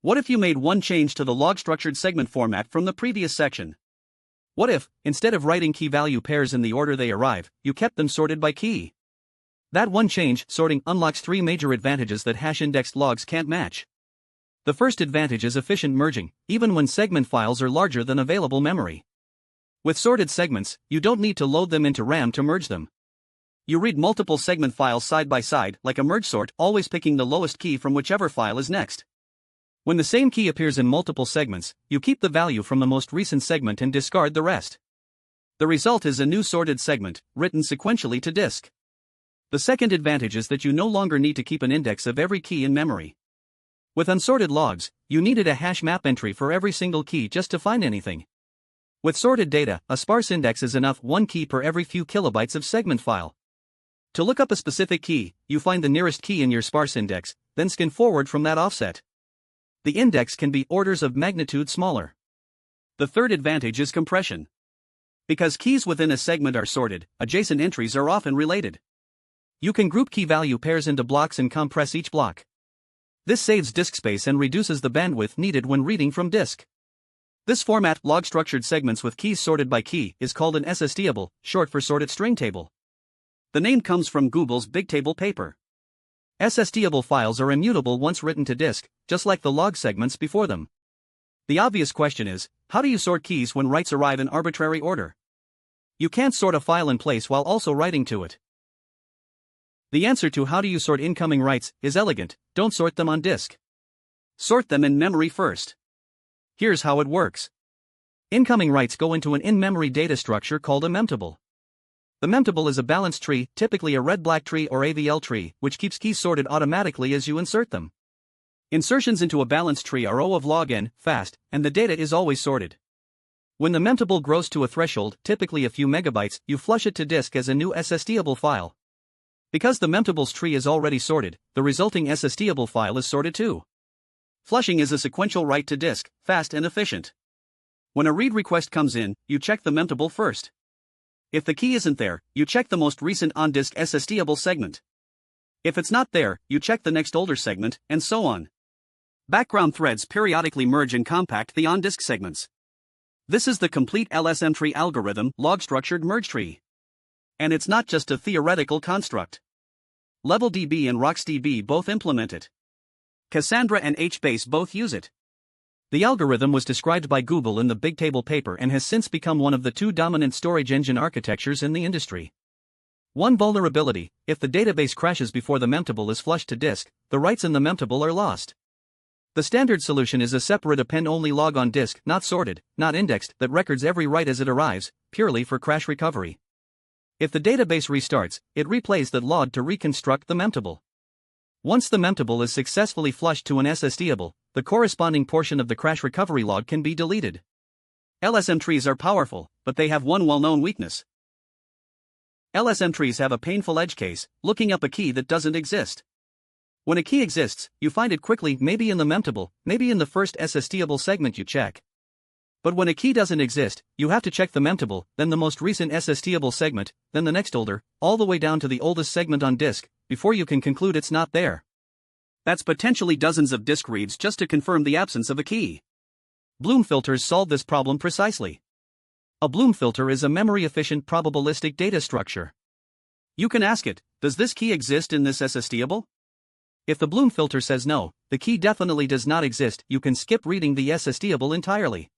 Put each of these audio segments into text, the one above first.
What if you made one change to the log-structured segment format from the previous section? What if, instead of writing key value pairs in the order they arrive, you kept them sorted by key? That one change, sorting, unlocks three major advantages that hash-indexed logs can't match. The first advantage is efficient merging, even when segment files are larger than available memory. With sorted segments, you don't need to load them into RAM to merge them. You read multiple segment files side by side, like a merge sort, always picking the lowest key from whichever file is next. When the same key appears in multiple segments, you keep the value from the most recent segment and discard the rest. The result is a new sorted segment, written sequentially to disk. The second advantage is that you no longer need to keep an index of every key in memory. With unsorted logs, you needed a hash map entry for every single key just to find anything. With sorted data, a sparse index is enough, one key per every few kilobytes of segment file. To look up a specific key, you find the nearest key in your sparse index, then scan forward from that offset. The index can be orders of magnitude smaller. The third advantage is compression. Because keys within a segment are sorted, adjacent entries are often related. You can group key value pairs into blocks and compress each block. This saves disk space and reduces the bandwidth needed when reading from disk. This format, log-structured segments with keys sorted by key, is called an Sstable, short for sorted string table. The name comes from Google's Bigtable paper. Sstable files are immutable once written to disk, just like the log segments before them. The obvious question is, how do you sort keys when writes arrive in arbitrary order? You can't sort a file in place while also writing to it. The answer to how do you sort incoming writes is elegant: don't sort them on disk. Sort them in memory first. Here's how it works. Incoming writes go into an in-memory data structure called a memtable. The memtable is a balanced tree, typically a red-black tree or AVL tree, which keeps keys sorted automatically as you insert them. Insertions into a balanced tree are O of log n, fast, and the data is always sorted. When the memtable grows to a threshold, typically a few megabytes, you flush it to disk as a new Sstable file. Because the memtable's tree is already sorted, the resulting Sstable file is sorted too. Flushing is a sequential write to disk, fast and efficient. When a read request comes in, you check the memtable first. If the key isn't there, you check the most recent on-disk Sstable segment. If it's not there, you check the next older segment, and so on. Background threads periodically merge and compact the on-disk segments. This is the complete LSM tree algorithm, log-structured merge tree. And it's not just a theoretical construct. LevelDB and RocksDB both implement it. Cassandra and HBase both use it. The algorithm was described by Google in the Bigtable paper and has since become one of the two dominant storage engine architectures in the industry. One vulnerability: if the database crashes before the memtable is flushed to disk, the writes in the memtable are lost. The standard solution is a separate append-only log on disk, not sorted, not indexed, that records every write as it arrives, purely for crash recovery. If the database restarts, it replays that log to reconstruct the memtable. Once the memtable is successfully flushed to an Sstable, the corresponding portion of the crash recovery log can be deleted. LSM trees are powerful, but they have one well-known weakness. LSM trees have a painful edge case: looking up a key that doesn't exist. When a key exists, you find it quickly, maybe in the memtable, maybe in the first Sstable segment you check. But when a key doesn't exist, you have to check the memtable, then the most recent Sstable segment, then the next older, all the way down to the oldest segment on disk, before you can conclude it's not there. That's potentially dozens of disk reads just to confirm the absence of a key. Bloom filters solve this problem precisely. A Bloom filter is a memory-efficient probabilistic data structure. You can ask it, does this key exist in this Sstable? If the Bloom filter says no, the key definitely does not exist, you can skip reading the Sstable entirely.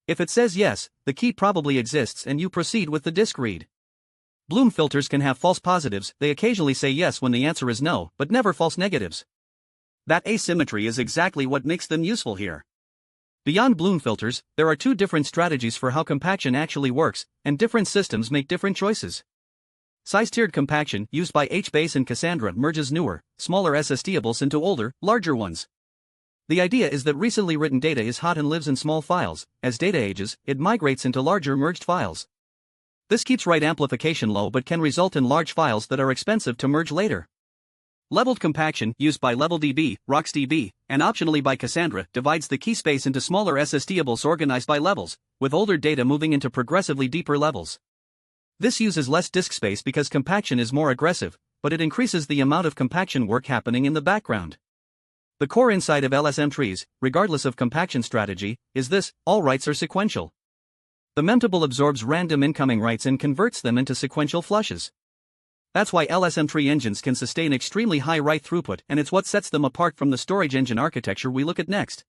If it says yes, the key probably exists and you proceed with the disk read. Bloom filters can have false positives: they occasionally say yes when the answer is no, but never false negatives. That asymmetry is exactly what makes them useful here. Beyond Bloom filters, there are two different strategies for how compaction actually works, and different systems make different choices. Size-tiered compaction, used by HBase and Cassandra, merges newer, smaller Sstables into older, larger ones. The idea is that recently written data is hot and lives in small files. As data ages, it migrates into larger merged files. This keeps write amplification low but can result in large files that are expensive to merge later. Leveled compaction, used by LevelDB, RocksDB, and optionally by Cassandra, divides the key space into smaller Sstables organized by levels, with older data moving into progressively deeper levels. This uses less disk space because compaction is more aggressive, but it increases the amount of compaction work happening in the background. The core insight of LSM-Trees, regardless of compaction strategy, is this: all writes are sequential. The memtable absorbs random incoming writes and converts them into sequential flushes. That's why LSM-Tree engines can sustain extremely high write throughput, and it's what sets them apart from the storage engine architecture we look at next.